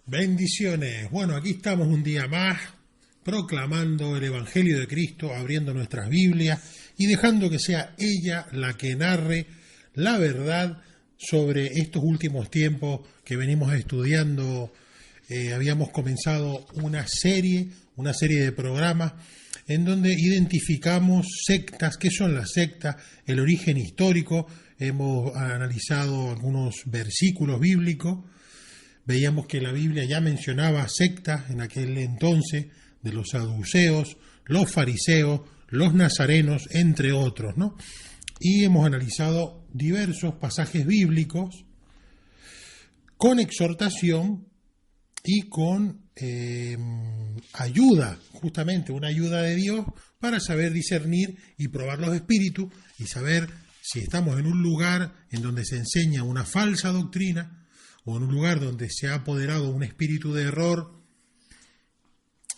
Bendiciones. Bueno, aquí estamos un día más proclamando el Evangelio de Cristo, abriendo nuestras Biblias y dejando que sea ella la que narre la verdad sobre estos últimos tiempos que venimos estudiando. Habíamos comenzado una serie de programas en donde identificamos sectas. ¿Qué son las sectas? El origen histórico. Hemos analizado algunos versículos bíblicos. Veíamos que la Biblia ya mencionaba sectas en aquel entonces, de los saduceos, los fariseos, los nazarenos, entre otros, ¿no? Y hemos analizado diversos pasajes bíblicos con exhortación y con ayuda, justamente una ayuda de Dios para saber discernir y probar los espíritus y saber si estamos en un lugar en donde se enseña una falsa doctrina o en un lugar donde se ha apoderado un espíritu de error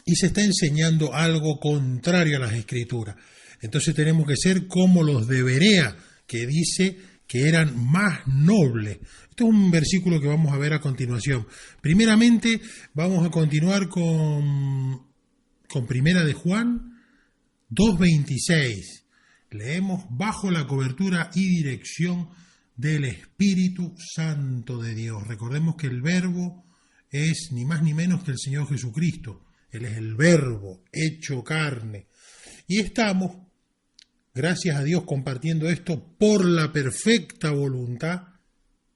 y se está enseñando algo contrario a las Escrituras. Entonces tenemos que ser como los de Berea, que dice que eran más nobles. Esto es un versículo que vamos a ver a continuación. Primeramente vamos a continuar con Primera de Juan 2:26. Leemos: bajo la cobertura y dirección del Espíritu Santo de Dios. Recordemos que el Verbo es ni más ni menos que el Señor Jesucristo. Él es el Verbo hecho carne. Y estamos, gracias a Dios, compartiendo esto por la perfecta voluntad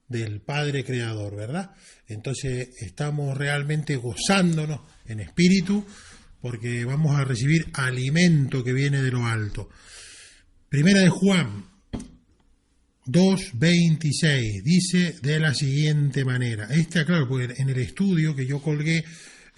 del Padre Creador, ¿verdad? Entonces estamos realmente gozándonos en espíritu porque vamos a recibir alimento que viene de lo alto. Primera de Juan 2:26 dice de la siguiente manera. Claro, porque en el estudio que yo colgué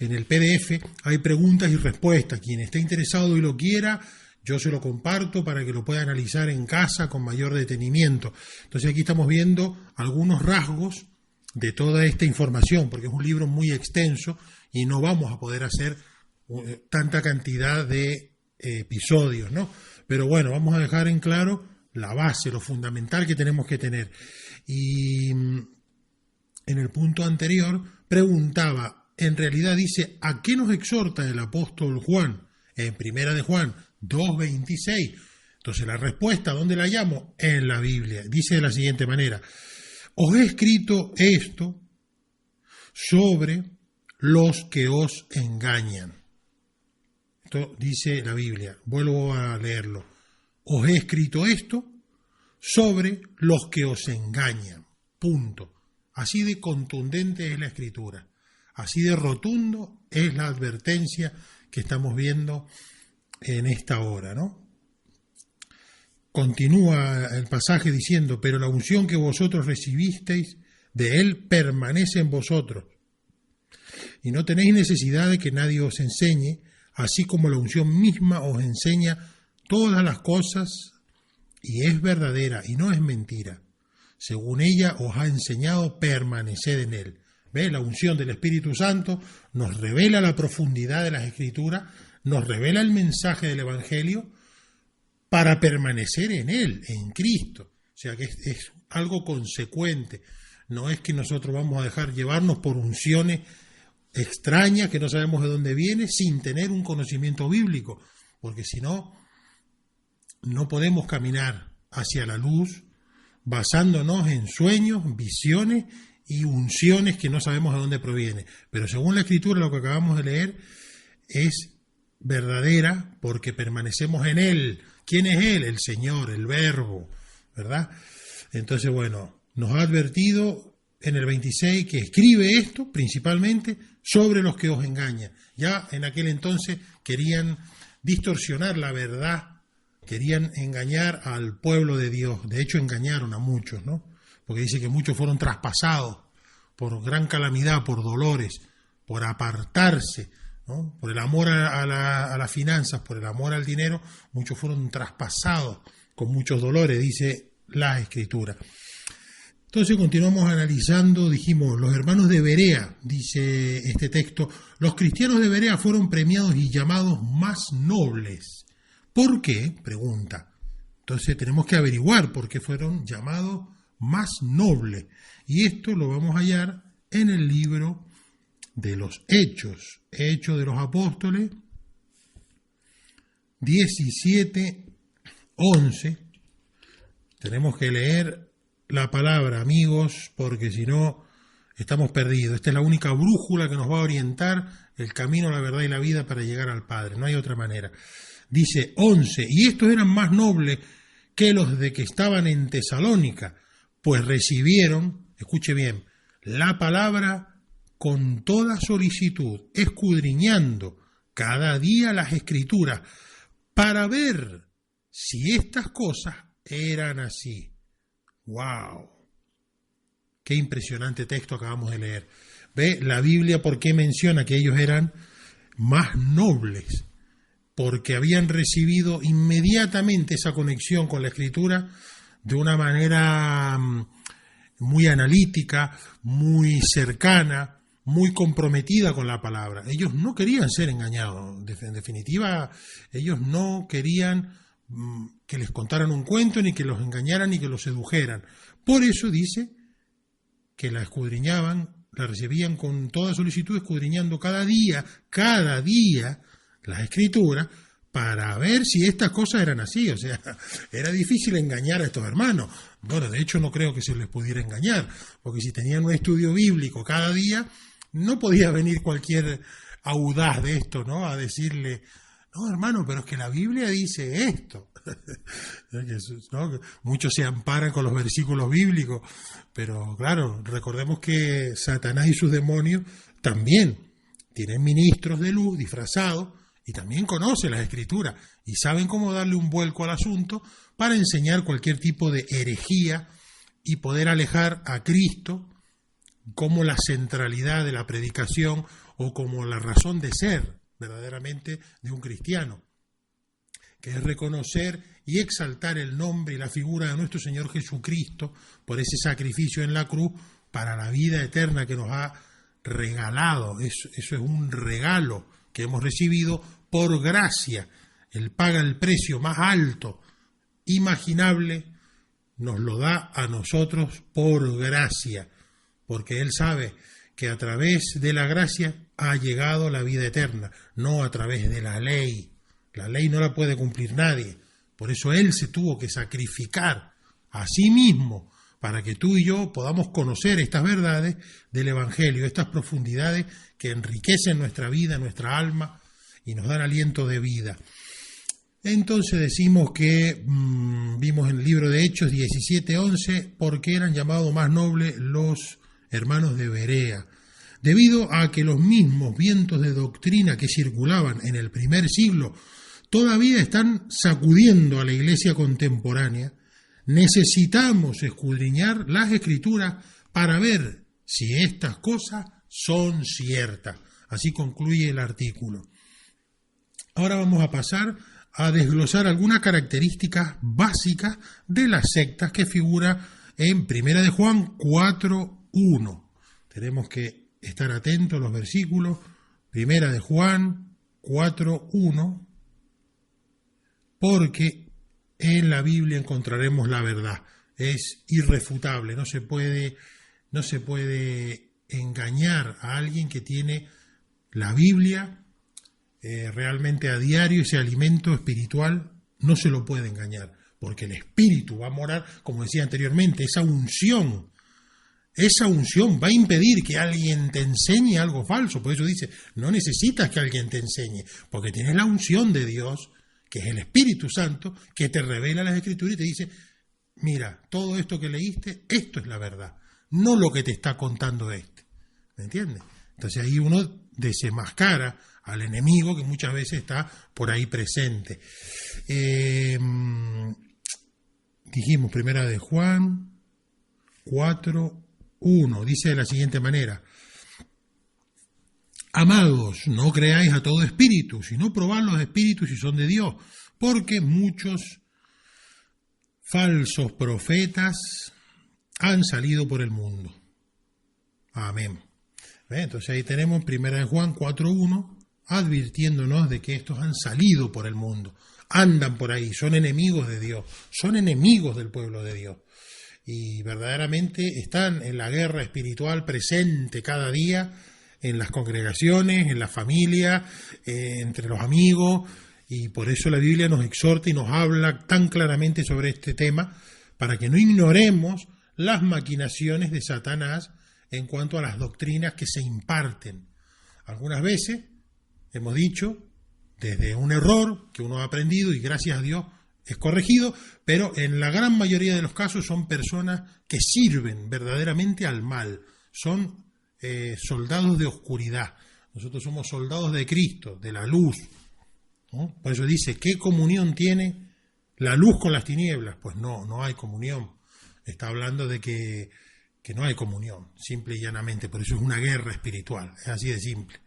en el PDF hay preguntas y respuestas. Quien esté interesado y lo quiera, yo se lo comparto para que lo pueda analizar en casa con mayor detenimiento. Entonces aquí estamos viendo algunos rasgos de toda esta información, porque es un libro muy extenso y no vamos a poder hacer tanta cantidad de episodios, ¿no? Pero bueno, vamos a dejar en claro la base, lo fundamental que tenemos que tener. Y en el punto anterior preguntaba, en realidad dice, ¿a qué nos exhorta el apóstol Juan? En Primera de Juan 2:26. Entonces la respuesta, ¿dónde la hallamos? En la Biblia. Dice de la siguiente manera: os he escrito esto sobre los que os engañan. Esto dice la Biblia. Vuelvo a leerlo. Os he escrito esto sobre los que os engañan. Punto. Así de contundente es la Escritura. Así de rotundo es la advertencia que estamos viendo en esta hora, ¿no? Continúa el pasaje diciendo: pero la unción que vosotros recibisteis de Él permanece en vosotros, y no tenéis necesidad de que nadie os enseñe, así como la unción misma os enseña todas las cosas, y es verdadera y no es mentira. Según ella os ha enseñado, permaneced en Él. ¿Ve? La unción del Espíritu Santo nos revela la profundidad de las Escrituras, nos revela el mensaje del Evangelio para permanecer en Él, en Cristo. O sea que es algo consecuente. No es que nosotros vamos a dejar llevarnos por unciones extrañas que no sabemos de dónde viene sin tener un conocimiento bíblico, porque si no, no podemos caminar hacia la luz basándonos en sueños, visiones y unciones que no sabemos de dónde proviene. Pero según la Escritura, lo que acabamos de leer es verdadera porque permanecemos en Él. ¿Quién es Él? El Señor, el Verbo, ¿verdad? Entonces, bueno, nos ha advertido en el 26 que escribe esto principalmente sobre los que os engañan. Ya en aquel entonces querían distorsionar la verdad, querían engañar al pueblo de Dios. De hecho, engañaron a muchos, ¿no? Porque dice que muchos fueron traspasados por gran calamidad, por dolores, por apartarse, ¿no? Por el amor a las finanzas, por el amor al dinero, muchos fueron traspasados con muchos dolores, dice la Escritura. Entonces continuamos analizando, dijimos, los hermanos de Berea, dice este texto, los cristianos de Berea fueron premiados y llamados más nobles. ¿Por qué? Pregunta. Entonces tenemos que averiguar por qué fueron llamados más nobles. Y esto lo vamos a hallar en el libro de los Hechos de los Apóstoles 17:11. Tenemos que leer la palabra, amigos, porque si no estamos perdidos. Esta es la única brújula que nos va a orientar el camino, la verdad y la vida para llegar al Padre. No hay otra manera. Dice 11, y estos eran más nobles que los de que estaban en Tesalónica, pues recibieron, escuche bien, la palabra con toda solicitud, escudriñando cada día las Escrituras, para ver si estas cosas eran así. ¡Wow! Qué impresionante texto acabamos de leer. ¿Ve? La Biblia, ¿por qué menciona que ellos eran más nobles? Porque habían recibido inmediatamente esa conexión con la Escritura de una manera muy analítica, muy cercana, muy comprometida con la palabra. Ellos no querían ser engañados. En definitiva, ellos no querían que les contaran un cuento, ni que los engañaran, ni que los sedujeran. Por eso dice que la escudriñaban, la recibían con toda solicitud, escudriñando cada día las Escrituras, para ver si estas cosas eran así. O sea, era difícil engañar a estos hermanos. Bueno, de hecho no creo que se les pudiera engañar, porque si tenían un estudio bíblico cada día, no podía venir cualquier audaz de esto, ¿no?, a decirle: no, hermano, pero es que la Biblia dice esto. ¿No? Muchos se amparan con los versículos bíblicos, pero claro, recordemos que Satanás y sus demonios también tienen ministros de luz disfrazados y también conocen las Escrituras y saben cómo darle un vuelco al asunto para enseñar cualquier tipo de herejía y poder alejar a Cristo como la centralidad de la predicación o como la razón de ser verdaderamente de un cristiano, que es reconocer y exaltar el nombre y la figura de nuestro Señor Jesucristo por ese sacrificio en la cruz para la vida eterna que nos ha regalado. Eso es un regalo que hemos recibido por gracia. Él paga el precio más alto imaginable, nos lo da a nosotros por gracia, porque Él sabe que a través de la gracia ha llegado la vida eterna, no a través de la ley. La ley no la puede cumplir nadie. Por eso Él se tuvo que sacrificar a sí mismo para que tú y yo podamos conocer estas verdades del Evangelio, estas profundidades que enriquecen nuestra vida, nuestra alma y nos dan aliento de vida. Entonces decimos que vimos en el libro de Hechos 17:11, ¿por qué eran llamados más nobles los hermanos de Berea? Debido a que los mismos vientos de doctrina que circulaban en el primer siglo todavía están sacudiendo a la iglesia contemporánea, necesitamos escudriñar las Escrituras para ver si estas cosas son ciertas. Así concluye el artículo. Ahora vamos a pasar a desglosar algunas características básicas de las sectas que figura en 1 de Juan 4:1. Tenemos que estar atentos a los versículos. 1 de Juan 4:1. Porque en la Biblia encontraremos la verdad. Es irrefutable, no se puede engañar a alguien que tiene la Biblia realmente a diario. Ese alimento espiritual no se lo puede engañar, porque el Espíritu va a morar, como decía anteriormente, esa unción va a impedir que alguien te enseñe algo falso. Por eso dice, no necesitas que alguien te enseñe, porque tienes la unción de Dios, que es el Espíritu Santo, que te revela las Escrituras y te dice: mira, todo esto que leíste, esto es la verdad, no lo que te está contando este. ¿Me entiendes? Entonces ahí uno desenmascara al enemigo que muchas veces está por ahí presente. Dijimos 1 de Juan 4:1, dice de la siguiente manera: amados, no creáis a todo espíritu, sino probad los espíritus si son de Dios, porque muchos falsos profetas han salido por el mundo. Amén. Entonces ahí tenemos 1 de Juan 4:1, advirtiéndonos de que estos han salido por el mundo, andan por ahí, son enemigos de Dios, son enemigos del pueblo de Dios. Y verdaderamente están en la guerra espiritual presente cada día en las congregaciones, en la familia, entre los amigos, y por eso la Biblia nos exhorta y nos habla tan claramente sobre este tema, para que no ignoremos las maquinaciones de Satanás en cuanto a las doctrinas que se imparten. Algunas veces hemos dicho, desde un error que uno ha aprendido y gracias a Dios es corregido, pero en la gran mayoría de los casos son personas que sirven verdaderamente al mal, son soldados de oscuridad. Nosotros somos soldados de Cristo, de la luz, ¿no? Por eso dice, ¿qué comunión tiene la luz con las tinieblas? Pues no hay comunión. Está hablando de que no hay comunión, simple y llanamente. Por eso es una guerra espiritual, es así de simple.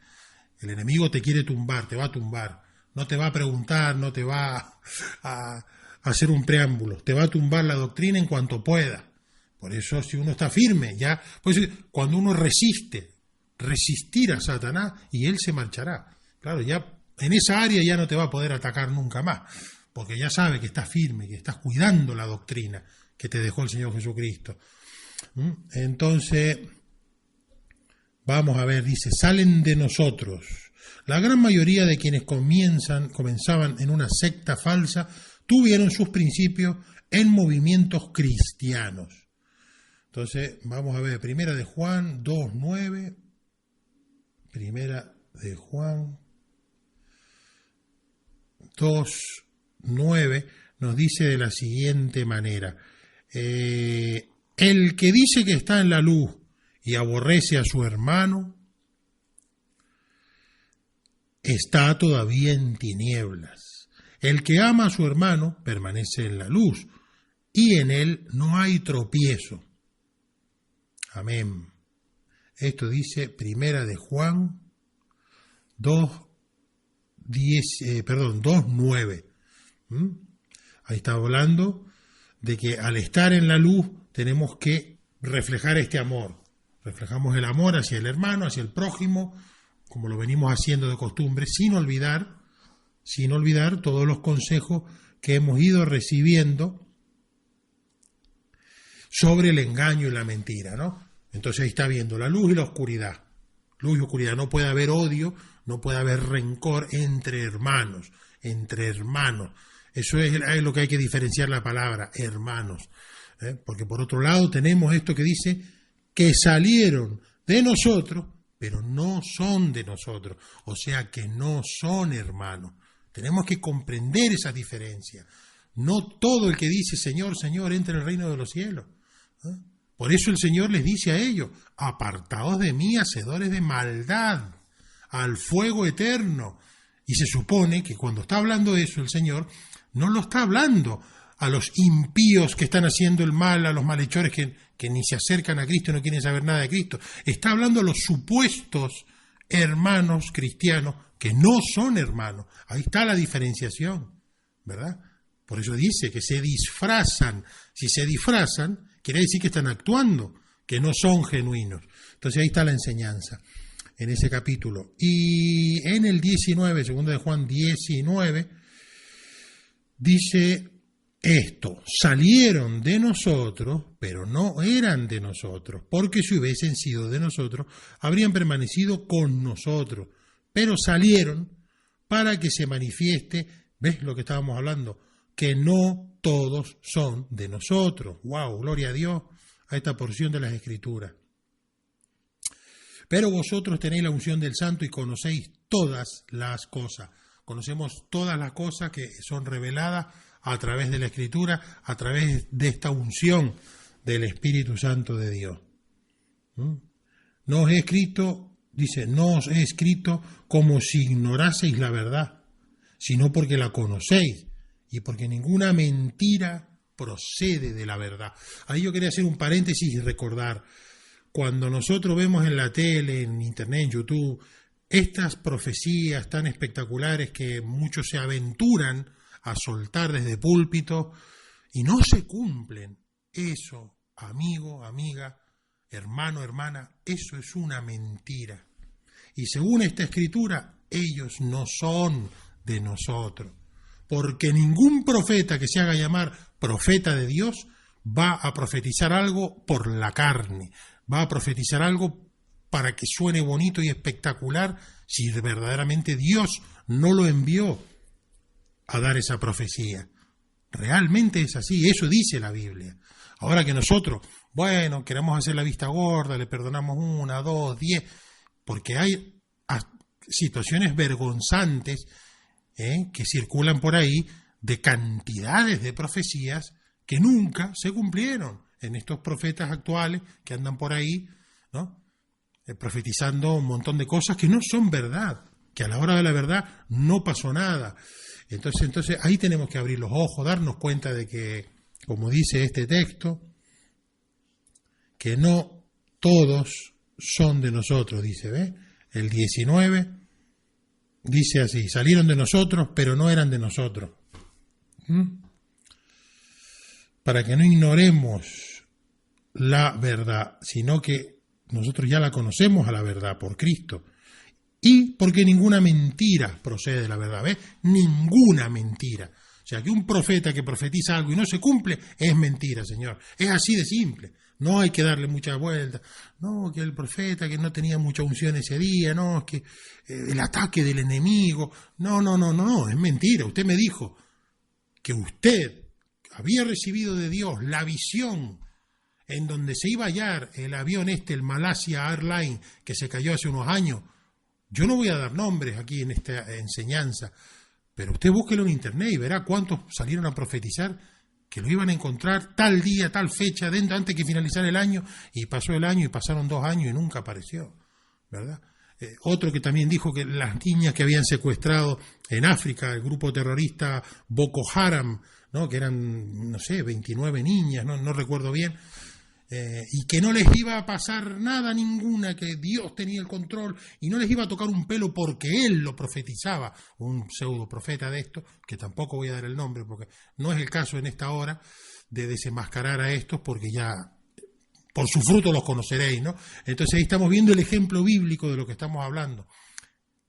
El enemigo te quiere tumbar, te va a tumbar. No te va a preguntar, no te va a hacer un preámbulo. Te va a tumbar la doctrina en cuanto pueda. Por eso si uno está firme, ya, pues cuando uno resistir a Satanás y él se marchará. Claro, ya en esa área ya no te va a poder atacar nunca más, porque ya sabe que estás firme, que estás cuidando la doctrina que te dejó el Señor Jesucristo. Entonces, vamos a ver, dice, salen de nosotros. La gran mayoría de quienes comenzaban en una secta falsa tuvieron sus principios en movimientos cristianos. Entonces, vamos a ver, Primera de Juan 2:9, Primera de Juan 2:9 nos dice de la siguiente manera, el que dice que está en la luz y aborrece a su hermano, está todavía en tinieblas. El que ama a su hermano permanece en la luz, y en él no hay tropiezo. Amén. Esto dice Primera de Juan 2:9. Ahí está hablando de que al estar en la luz tenemos que reflejar este amor. Reflejamos el amor hacia el hermano, hacia el prójimo, como lo venimos haciendo de costumbre, sin olvidar todos los consejos que hemos ido recibiendo sobre el engaño y la mentira, ¿no? Entonces ahí está viendo la luz y la oscuridad. Luz y oscuridad. No puede haber odio, no puede haber rencor entre hermanos. Eso es lo que hay que diferenciar la palabra, hermanos. Porque por otro lado tenemos esto que dice que salieron de nosotros, pero no son de nosotros. O sea que no son hermanos. Tenemos que comprender esa diferencia. No todo el que dice Señor, Señor, entra en el reino de los cielos. Por eso el Señor les dice a ellos, apartaos de mí, hacedores de maldad, al fuego eterno. Y se supone que cuando está hablando eso el Señor, no lo está hablando a los impíos que están haciendo el mal, a los malhechores que ni se acercan a Cristo y no quieren saber nada de Cristo. Está hablando a los supuestos hermanos cristianos que no son hermanos. Ahí está la diferenciación, ¿verdad? Por eso dice que se disfrazan. Si se disfrazan, quiere decir que están actuando, que no son genuinos. Entonces ahí está la enseñanza en ese capítulo. Y en el 19, segundo de Juan 19, dice esto, salieron de nosotros, pero no eran de nosotros, porque si hubiesen sido de nosotros, habrían permanecido con nosotros, pero salieron para que se manifieste, ¿ves lo que estábamos hablando? Que no todos son de nosotros. ¡Wow! Gloria a Dios a esta porción de las Escrituras. Pero vosotros tenéis la unción del Santo y conocéis todas las cosas. Conocemos todas las cosas que son reveladas a través de la Escritura, a través de esta unción del Espíritu Santo de Dios. No os he escrito, dice, no os he escrito como si ignoraseis la verdad, sino porque la conocéis y porque ninguna mentira procede de la verdad. Ahí yo quería hacer un paréntesis y recordar, cuando nosotros vemos en la tele, en internet, en YouTube, estas profecías tan espectaculares que muchos se aventuran a soltar desde púlpito y no se cumplen, eso, amigo, amiga, hermano, hermana, eso es una mentira. Y según esta escritura, ellos no son de nosotros, porque ningún profeta que se haga llamar profeta de Dios va a profetizar algo por la carne, va a profetizar algo para que suene bonito y espectacular si verdaderamente Dios no lo envió a dar esa profecía. Realmente es así, eso dice la Biblia. Ahora que nosotros, bueno, queremos hacer la vista gorda, le perdonamos 1, 2, 10, porque hay situaciones vergonzantes que circulan por ahí de cantidades de profecías que nunca se cumplieron en estos profetas actuales que andan por ahí, ¿no? Profetizando un montón de cosas que no son verdad, que a la hora de la verdad no pasó nada. Entonces ahí tenemos que abrir los ojos, darnos cuenta de que, como dice este texto, que no todos son de nosotros, dice, ¿ves? El 19 dice así: salieron de nosotros, pero no eran de nosotros. Para que no ignoremos la verdad, sino que nosotros ya la conocemos a la verdad por Cristo. Y porque ninguna mentira procede de la verdad, ¿ves? Ninguna mentira. O sea, que un profeta que profetiza algo y no se cumple, es mentira, Señor. Es así de simple. No hay que darle mucha vuelta. No, que el profeta que no tenía mucha unción ese día, no, es que el ataque del enemigo. No, es mentira. Usted me dijo que usted había recibido de Dios la visión en donde se iba a hallar el avión el Malaysia Airlines, que se cayó hace unos años. Yo no voy a dar nombres aquí en esta enseñanza, pero usted búsquelo en internet y verá cuántos salieron a profetizar que lo iban a encontrar tal día, tal fecha, antes que finalizara el año, y pasó el año y pasaron 2 años y nunca apareció, ¿verdad? Otro que también dijo que las niñas que habían secuestrado en África, el grupo terrorista Boko Haram, ¿no? Que eran, no sé, 29 niñas, no recuerdo bien, y que no les iba a pasar nada ninguna, que Dios tenía el control y no les iba a tocar un pelo porque Él lo profetizaba, un pseudo profeta de esto, que tampoco voy a dar el nombre porque no es el caso en esta hora de desenmascarar a estos, porque ya por su fruto los conoceréis, ¿no? Entonces ahí estamos viendo el ejemplo bíblico de lo que estamos hablando.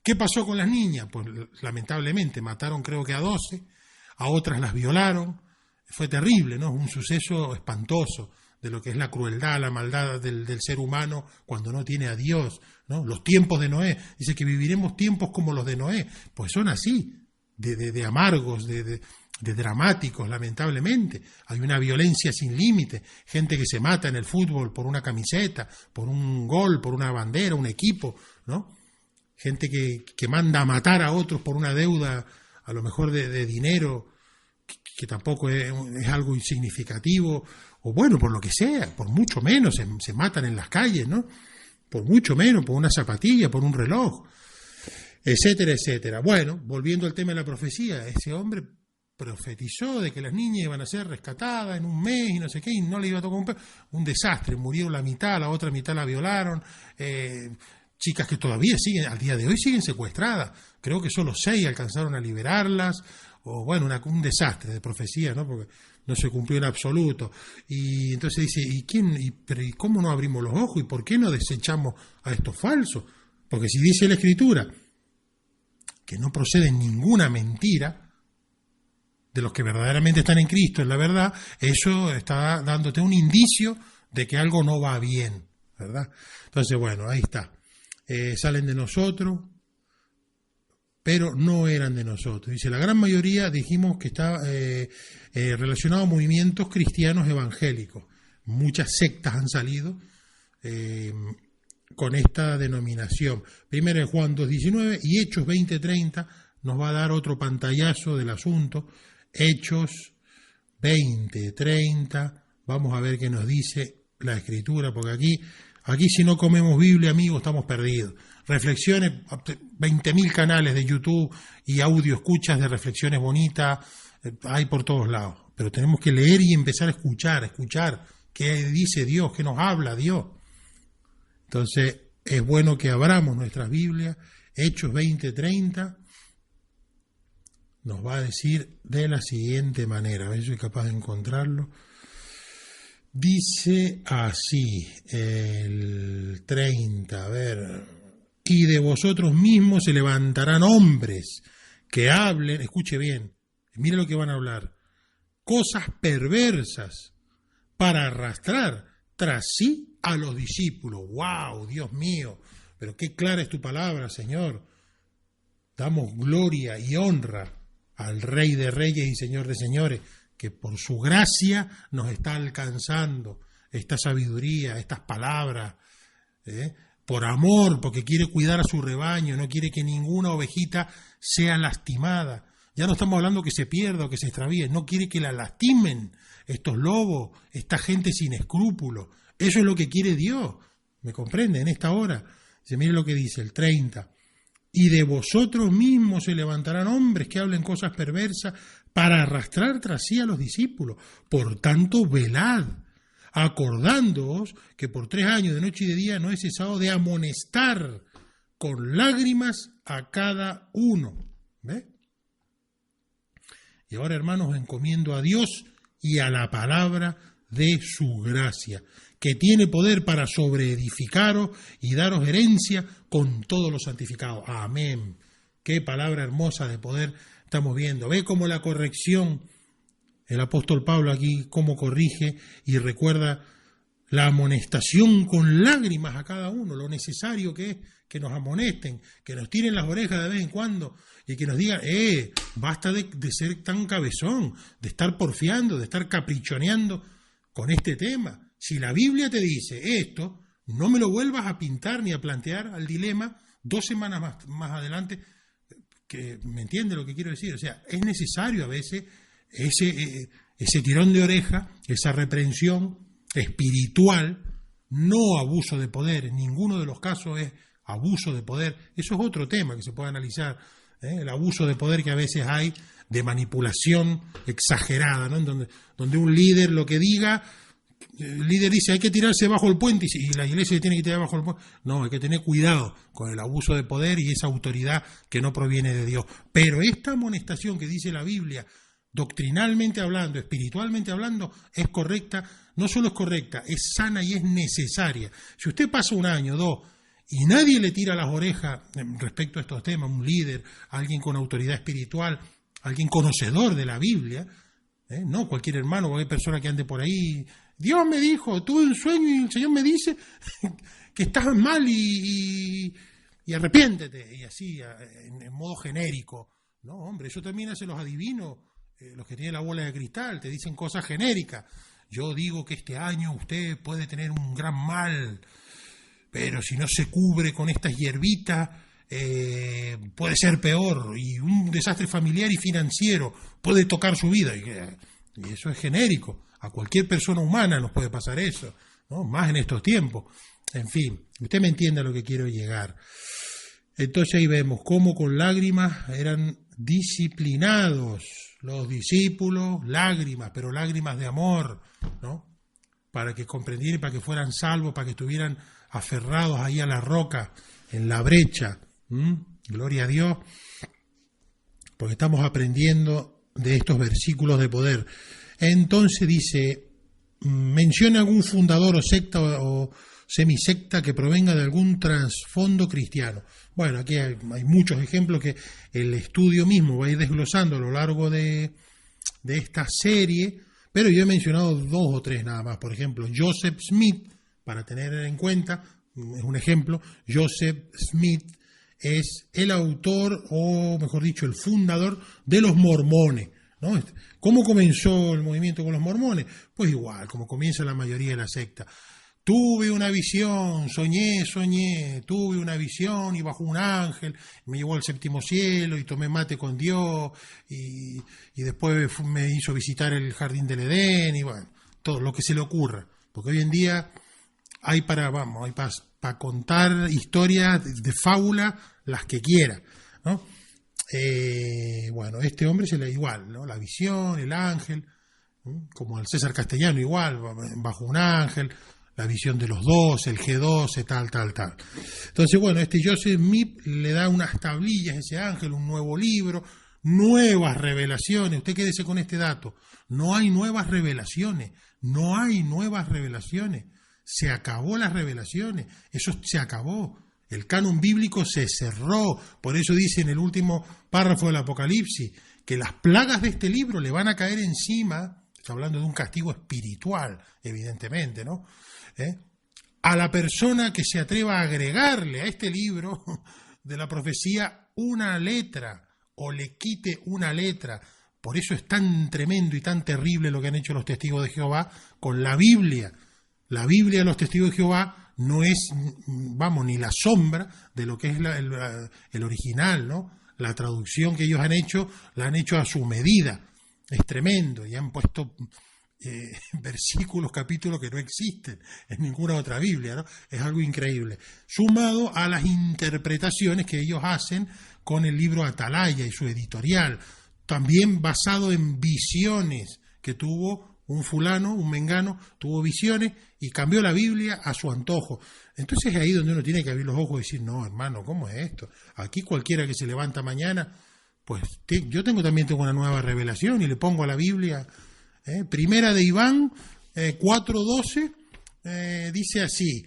¿Qué pasó con las niñas? Pues lamentablemente mataron, creo que a 12, a otras las violaron, fue terrible, ¿no? Un suceso espantoso de lo que es la crueldad, la maldad del ser humano cuando no tiene a Dios, ¿no? Los tiempos de Noé, dice que viviremos tiempos como los de Noé, pues son así, de amargos, de dramáticos, lamentablemente. Hay una violencia sin límite, gente que se mata en el fútbol por una camiseta, por un gol, por una bandera, un equipo, ¿no? Gente que manda a matar a otros por una deuda, a lo mejor de dinero, que tampoco es algo insignificativo, o bueno, por lo que sea, por mucho menos se matan en las calles, ¿no? Por mucho menos, por una zapatilla, por un reloj, etcétera, etcétera. Bueno, volviendo al tema de la profecía, ese hombre profetizó de que las niñas iban a ser rescatadas en un mes y no sé qué, y no le iba a tocar un desastre, murió la mitad, la otra mitad la violaron, chicas que todavía siguen, al día de hoy siguen secuestradas, creo que solo 6 alcanzaron a liberarlas, o bueno, un desastre de profecía, ¿no? Porque no se cumplió en absoluto. Y entonces dice, pero cómo no abrimos los ojos? ¿Y por qué no desechamos a estos falsos? Porque si dice la Escritura que no procede ninguna mentira de los que verdaderamente están en Cristo, en la verdad, eso está dándote un indicio de que algo no va bien, ¿verdad? Entonces, bueno, ahí está. Salen de nosotros, pero no eran de nosotros. Dice, la gran mayoría dijimos que está relacionado a movimientos cristianos evangélicos. Muchas sectas han salido con esta denominación. Primero en Juan 2:19 y Hechos 20:30 nos va a dar otro pantallazo del asunto. Hechos 20:30, vamos a ver qué nos dice la Escritura, porque aquí si no comemos Biblia, amigos, estamos perdidos. Reflexiones, 20.000 canales de YouTube y audio escuchas de reflexiones bonitas, hay por todos lados. Pero tenemos que leer y empezar a escuchar qué dice Dios, qué nos habla Dios. Entonces, es bueno que abramos nuestras Biblias. Hechos 20:30 nos va a decir de la siguiente manera, a ver si soy capaz de encontrarlo. Dice así, el 30, a ver... Y de vosotros mismos se levantarán hombres que hablen, escuche bien, mire lo que van a hablar, cosas perversas para arrastrar tras sí a los discípulos. ¡Wow! Dios mío, pero qué clara es tu palabra, Señor. Damos gloria y honra al Rey de Reyes y Señor de Señores, que por su gracia nos está alcanzando esta sabiduría, estas palabras, por amor, porque quiere cuidar a su rebaño, no quiere que ninguna ovejita sea lastimada. Ya no estamos hablando que se pierda o que se extravíe, no quiere que la lastimen estos lobos, esta gente sin escrúpulos. Eso es lo que quiere Dios, ¿me comprende? En esta hora, mire lo que dice el 30. Y de vosotros mismos se levantarán hombres que hablen cosas perversas para arrastrar tras sí a los discípulos. Por tanto, velad, acordándoos que por 3 años de noche y de día no he cesado de amonestar con lágrimas a cada uno. ¿Ve? Y ahora, hermanos, encomiendo a Dios y a la palabra de su gracia, que tiene poder para sobreedificaros y daros herencia con todos los santificados. Amén. Qué palabra hermosa de poder estamos viendo. Ve cómo la corrección, el apóstol Pablo aquí, cómo corrige y recuerda la amonestación con lágrimas a cada uno, lo necesario que es que nos amonesten, que nos tiren las orejas de vez en cuando y que nos digan, basta de ser tan cabezón, de estar porfiando, de estar caprichoneando con este tema. Si la Biblia te dice esto, no me lo vuelvas a pintar ni a plantear al dilema 2 semanas más adelante, que me entiende lo que quiero decir. O sea, es necesario a veces ese tirón de oreja, esa reprensión espiritual, no abuso de poder. En ninguno de los casos es abuso de poder. Eso es otro tema que se puede analizar, el abuso de poder que a veces hay, de manipulación exagerada, ¿no? Donde un líder lo que diga, el líder dice hay que tirarse bajo el puente y la iglesia tiene que tirar bajo el puente. No, hay que tener cuidado con el abuso de poder y esa autoridad que no proviene de Dios. Pero esta amonestación que dice la Biblia, doctrinalmente hablando, espiritualmente hablando, es correcta. No solo es correcta, es sana y es necesaria. Si usted pasa 1 año, 2, y nadie le tira las orejas respecto a estos temas, un líder, alguien con autoridad espiritual, alguien conocedor de la Biblia, no cualquier hermano, cualquier persona que ande por ahí, Dios me dijo, tuve un sueño y el Señor me dice que estás mal y arrepiéntete, y así, en modo genérico. No, hombre, eso también hace los adivinos, los que tienen la bola de cristal, te dicen cosas genéricas. Yo digo que este año usted puede tener un gran mal, pero si no se cubre con estas hierbitas, puede ser peor, y un desastre familiar y financiero puede tocar su vida. Y eso es genérico. A cualquier persona humana nos puede pasar eso, ¿no? Más en estos tiempos. En fin, usted me entiende a lo que quiero llegar. Entonces ahí vemos cómo con lágrimas eran disciplinados los discípulos, lágrimas, pero lágrimas de amor, ¿no? Para que comprendieran, para que fueran salvos, para que estuvieran aferrados ahí a la roca, en la brecha. Gloria a Dios, porque estamos aprendiendo de estos versículos de poder. Entonces dice, menciona algún fundador o secta o semisecta que provenga de algún trasfondo cristiano. Bueno, aquí hay muchos ejemplos que el estudio mismo va a ir desglosando a lo largo de esta serie, pero yo he mencionado 2 o 3 nada más. Por ejemplo, Joseph Smith, para tener en cuenta, es un ejemplo. Joseph Smith es el autor, o mejor dicho, el fundador de los mormones, ¿no? ¿Cómo comenzó el movimiento con los mormones? Pues igual, como comienza la mayoría de la secta. Tuve una visión, soñé, tuve una visión y bajó un ángel, me llevó al 7º cielo y tomé mate con Dios y después me hizo visitar el jardín del Edén y bueno, todo lo que se le ocurra. Porque hoy en día hay para contar historias de fábula, las que quiera, ¿no? Bueno, este hombre se le igual, ¿no? La visión, el ángel, como al César Castellano igual, bajo un ángel, la visión de los 12, el G12, tal. Entonces, bueno, Joseph Smith le da unas tablillas a ese ángel, un nuevo libro, nuevas revelaciones. Usted quédese con este dato. No hay nuevas revelaciones. Se acabó las revelaciones. Eso se acabó. El canon bíblico se cerró. Por eso dice en el último párrafo del Apocalipsis que las plagas de este libro le van a caer encima. Está hablando de un castigo espiritual, evidentemente, ¿no? a la persona que se atreva a agregarle a este libro de la profecía una letra o le quite una letra. Por eso es tan tremendo y tan terrible lo que han hecho los testigos de Jehová con la Biblia. La Biblia de los testigos de Jehová no es, vamos, ni la sombra de lo que es el original, ¿no? La traducción que ellos han hecho, la han hecho a su medida. Es tremendo y han puesto versículos, capítulos que no existen en ninguna otra Biblia, ¿no? Es algo increíble. Sumado a las interpretaciones que ellos hacen con el libro Atalaya y su editorial, también basado en visiones que tuvo un fulano, un mengano, tuvo visiones y cambió la Biblia a su antojo. Entonces es ahí donde uno tiene que abrir los ojos y decir, no, hermano, ¿cómo es esto? Aquí cualquiera que se levanta mañana, pues yo también tengo una nueva revelación y le pongo a la Biblia, Primera de Iván 4:12, dice así,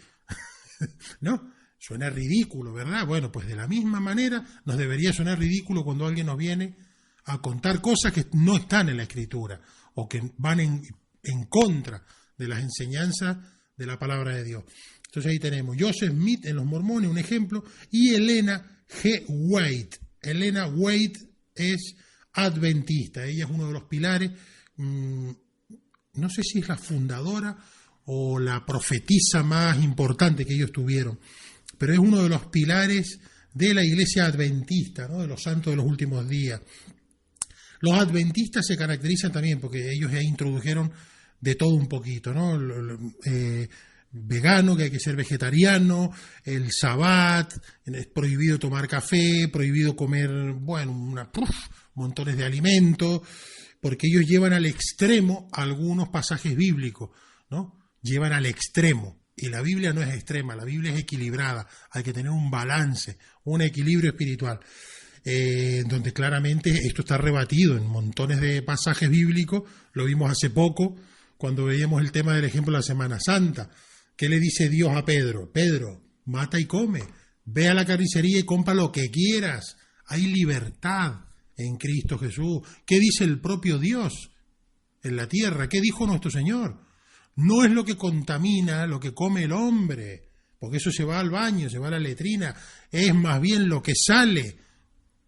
¿no? Suena ridículo, ¿verdad? Bueno, pues de la misma manera nos debería sonar ridículo cuando alguien nos viene a contar cosas que no están en la Escritura o que van en contra de las enseñanzas de la palabra de Dios. Entonces ahí tenemos Joseph Smith en los Mormones, un ejemplo, y Elena G. White. Elena White es adventista, ella es uno de los pilares, no sé si es la fundadora o la profetisa más importante que ellos tuvieron, pero es uno de los pilares de la iglesia adventista, ¿no? De los santos de los últimos días. Los adventistas se caracterizan también porque ellos ya introdujeron de todo un poquito, ¿no? Vegano, que hay que ser vegetariano, el sabbat, es prohibido tomar café, prohibido comer, bueno, montones de alimentos, porque ellos llevan al extremo algunos pasajes bíblicos, ¿no? Llevan al extremo. Y la Biblia no es extrema, la Biblia es equilibrada, hay que tener un balance, un equilibrio espiritual, donde claramente esto está rebatido en montones de pasajes bíblicos. Lo vimos hace poco cuando veíamos el tema del ejemplo de la Semana Santa. ¿Qué le dice Dios a Pedro? Pedro, mata y come, ve a la carnicería y compra lo que quieras, hay libertad en Cristo Jesús. ¿Qué dice el propio Dios en la tierra? ¿Qué dijo nuestro Señor? No es lo que contamina lo que come el hombre, porque eso se va al baño, se va a la letrina, es más bien lo que sale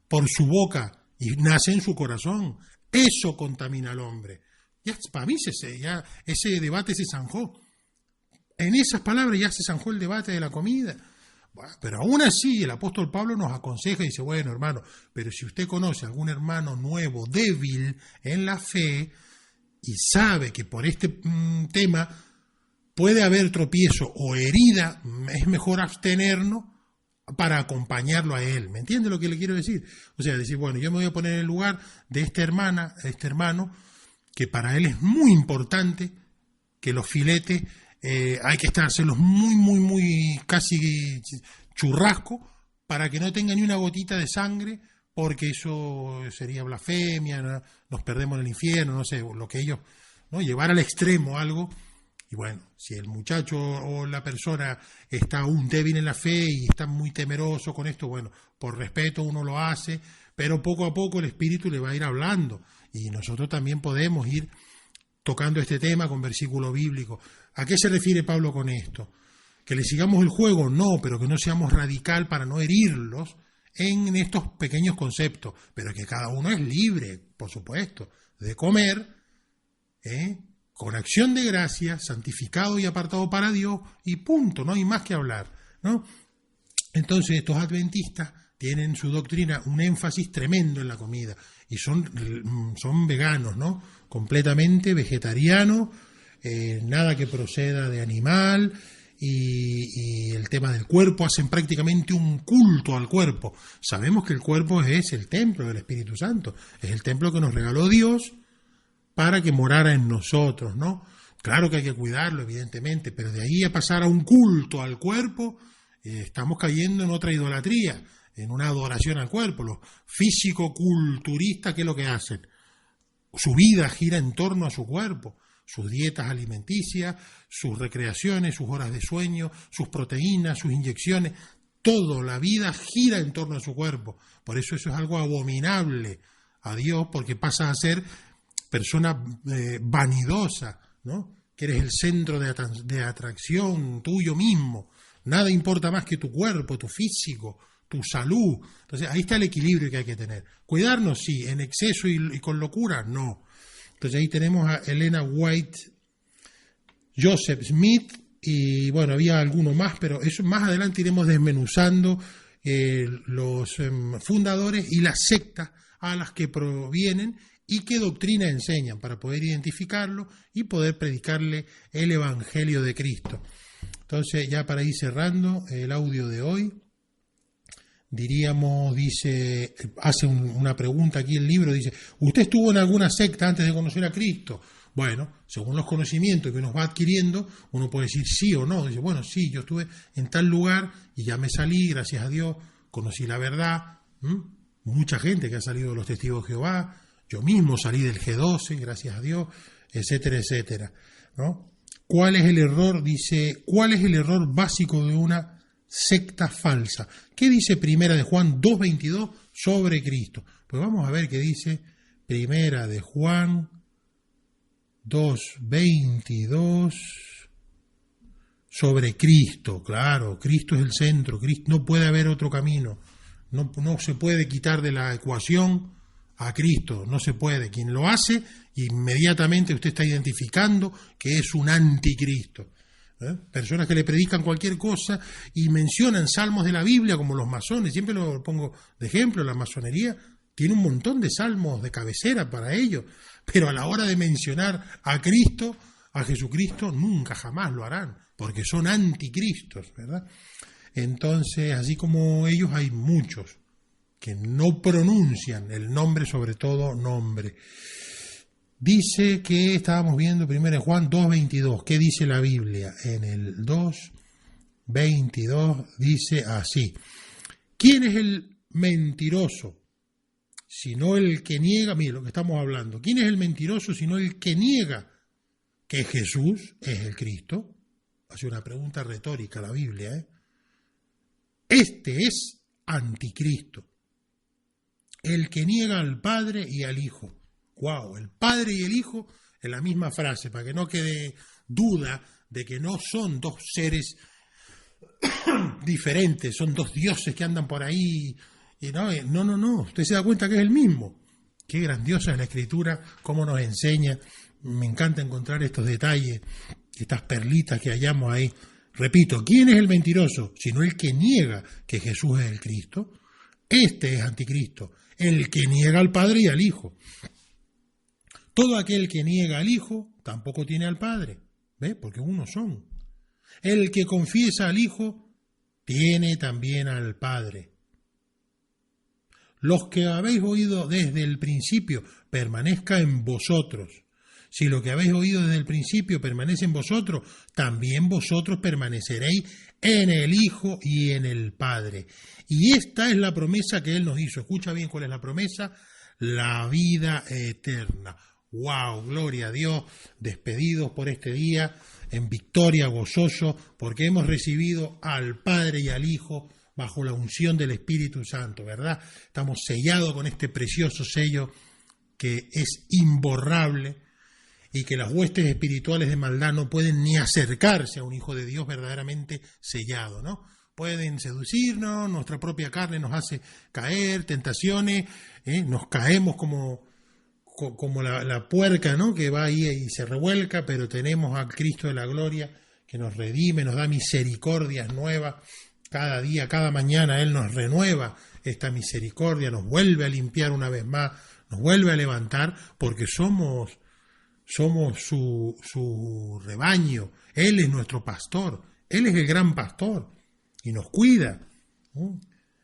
por su boca y nace en su corazón. Eso contamina al hombre. Ya, para mí ese debate se zanjó. En esas palabras ya se zanjó el debate de la comida. Bueno, pero aún así el apóstol Pablo nos aconseja y dice, bueno, hermano, pero si usted conoce a algún hermano nuevo, débil en la fe, y sabe que por este tema puede haber tropiezo o herida, es mejor abstenernos para acompañarlo a él. ¿Me entiende lo que le quiero decir? O sea, decir, bueno, yo me voy a poner en el lugar de esta hermana, de este hermano, que para él es muy importante que los filetes hay que estárselos muy casi churrasco para que no tenga ni una gotita de sangre, porque eso sería blasfemia, ¿no? Nos perdemos en el infierno, no sé, lo que ellos, ¿no? Llevar al extremo algo. Y bueno, si el muchacho o la persona está aún débil en la fe y está muy temeroso con esto, bueno, por respeto uno lo hace, pero poco a poco el Espíritu le va a ir hablando. Y nosotros también podemos ir tocando este tema con versículo bíblico. ¿A qué se refiere Pablo con esto? ¿Que le sigamos el juego? No, pero que no seamos radical para no herirlos en estos pequeños conceptos, pero que cada uno es libre, por supuesto, de comer, con acción de gracia, santificado y apartado para Dios, y punto, no hay más que hablar, ¿no? Entonces estos adventistas tienen su doctrina un énfasis tremendo en la comida, y son veganos, ¿no? Completamente vegetarianos, nada que proceda de animal, y el tema del cuerpo, hacen prácticamente un culto al cuerpo. Sabemos que el cuerpo es el templo del Espíritu Santo, es el templo que nos regaló Dios para que morara en nosotros, ¿no? Claro que hay que cuidarlo, evidentemente, pero de ahí a pasar a un culto al cuerpo, estamos cayendo en otra idolatría, en una adoración al cuerpo. Los físico-culturistas, ¿qué es lo que hacen? Su vida gira en torno a su cuerpo. Sus dietas alimenticias, sus recreaciones, sus horas de sueño, sus proteínas, sus inyecciones, todo, la vida gira en torno a su cuerpo. Por eso es algo abominable a Dios, porque pasa a ser persona vanidosa, ¿no? que eres el centro de atracción tuyo mismo. Nada importa más que tu cuerpo, tu físico, tu salud. Entonces ahí está el equilibrio que hay que tener. Cuidarnos, sí, en exceso y con locura, no. Entonces ahí tenemos a Elena White, Joseph Smith, y bueno, había alguno más, pero eso más adelante iremos desmenuzando los fundadores y las sectas a las que provienen y qué doctrina enseñan para poder identificarlo y poder predicarle el Evangelio de Cristo. Entonces, ya para ir cerrando el audio de hoy, diríamos, dice, hace una pregunta aquí el libro, dice, ¿usted estuvo en alguna secta antes de conocer a Cristo? Bueno, según los conocimientos que uno va adquiriendo, uno puede decir sí o no. Dice, bueno, sí, yo estuve en tal lugar y ya me salí, gracias a Dios, conocí la verdad. Mucha gente que ha salido de los Testigos de Jehová, yo mismo salí del G12, gracias a Dios, etcétera, etcétera, ¿no? ¿Cuál es el error? Dice, ¿cuál es el error básico de una secta falsa? ¿Qué dice Primera de Juan 2:22 sobre Cristo? Pues vamos a ver qué dice Primera de Juan 2:22 sobre Cristo. Claro, Cristo es el centro, Cristo, no puede haber otro camino, no se puede quitar de la ecuación a Cristo, no se puede. Quien lo hace, inmediatamente usted está identificando que es un anticristo. Personas que le predican cualquier cosa y mencionan salmos de la Biblia como los masones, siempre lo pongo de ejemplo, la masonería tiene un montón de salmos de cabecera para ellos, pero a la hora de mencionar a Cristo, a Jesucristo, nunca jamás lo harán, porque son anticristos, ¿verdad? Entonces, así como ellos, hay muchos que no pronuncian el nombre, sobre todo nombre. Dice que estábamos viendo 1 Juan 2:22. ¿Qué dice la Biblia? En el 2:22 dice así. ¿Quién es el mentiroso? Sino el que niega, mire lo que estamos hablando. ¿Quién es el mentiroso sino el que niega que Jesús es el Cristo? Hace una pregunta retórica la Biblia, Este es anticristo. El que niega al Padre y al Hijo. ¡Wow! El Padre y el Hijo en la misma frase, para que no quede duda de que no son dos seres diferentes, son dos dioses que andan por ahí. Y no, usted se da cuenta que es el mismo. Qué grandiosa es la Escritura, cómo nos enseña. Me encanta encontrar estos detalles, estas perlitas que hallamos ahí. Repito, ¿quién es el mentiroso? Sino el que niega que Jesús es el Cristo. Este es anticristo, el que niega al Padre y al Hijo. Todo aquel que niega al Hijo tampoco tiene al Padre, ¿ve? Porque uno son. El que confiesa al Hijo tiene también al Padre. Los que habéis oído desde el principio permanezca en vosotros. Si lo que habéis oído desde el principio permanece en vosotros, también vosotros permaneceréis en el Hijo y en el Padre. Y esta es la promesa que Él nos hizo. Escucha bien cuál es la promesa. La vida eterna. ¡Wow! Gloria a Dios. Despedidos por este día en victoria, gozoso, porque hemos recibido al Padre y al Hijo bajo la unción del Espíritu Santo, ¿verdad? Estamos sellados con este precioso sello que es imborrable y que las huestes espirituales de maldad no pueden ni acercarse a un Hijo de Dios verdaderamente sellado, ¿no? Pueden seducirnos, nuestra propia carne nos hace caer, tentaciones, nos caemos como la puerca, ¿no? Que va ahí y se revuelca, pero tenemos al Cristo de la gloria que nos redime, nos da misericordias nuevas. Cada día, cada mañana Él nos renueva esta misericordia, nos vuelve a limpiar una vez más, nos vuelve a levantar, porque somos su rebaño. Él es nuestro pastor, Él es el gran pastor y nos cuida.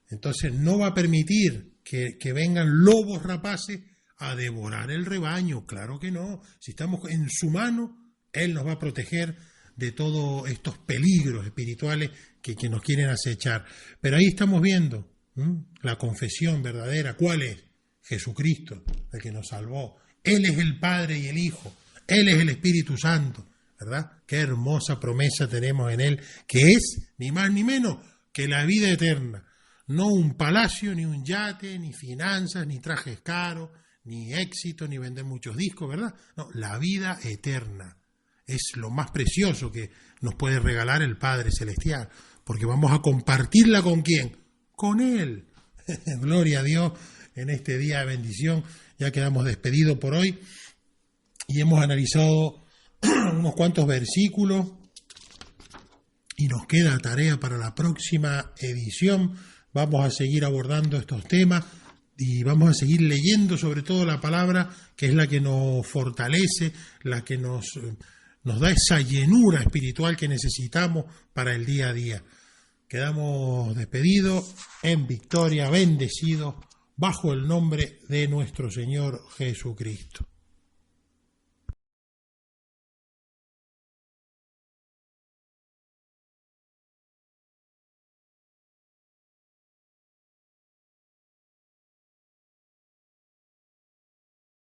Entonces no va a permitir que vengan lobos rapaces a devorar el rebaño, claro que no. Si estamos en su mano, Él nos va a proteger de todos estos peligros espirituales que nos quieren acechar. Pero ahí estamos viendo la confesión verdadera. ¿Cuál es? Jesucristo, el que nos salvó. Él es el Padre y el Hijo. Él es el Espíritu Santo, ¿verdad? Qué hermosa promesa tenemos en Él, que es ni más ni menos que la vida eterna. No un palacio, ni un yate, ni finanzas, ni trajes caros, ni éxito, ni vender muchos discos, ¿verdad? No, la vida eterna. es lo más precioso que nos puede regalar el Padre Celestial, porque vamos a compartirla ¿con quién? Con Él. Gloria a Dios en este día de bendición. Ya quedamos despedidos por hoy y hemos analizado unos cuantos versículos y nos queda tarea para la próxima edición. Vamos a seguir abordando estos temas y vamos a seguir leyendo sobre todo la palabra, que es la que nos fortalece, la que nos da esa llenura espiritual que necesitamos para el día a día. Quedamos despedidos en victoria, bendecidos, bajo el nombre de nuestro Señor Jesucristo.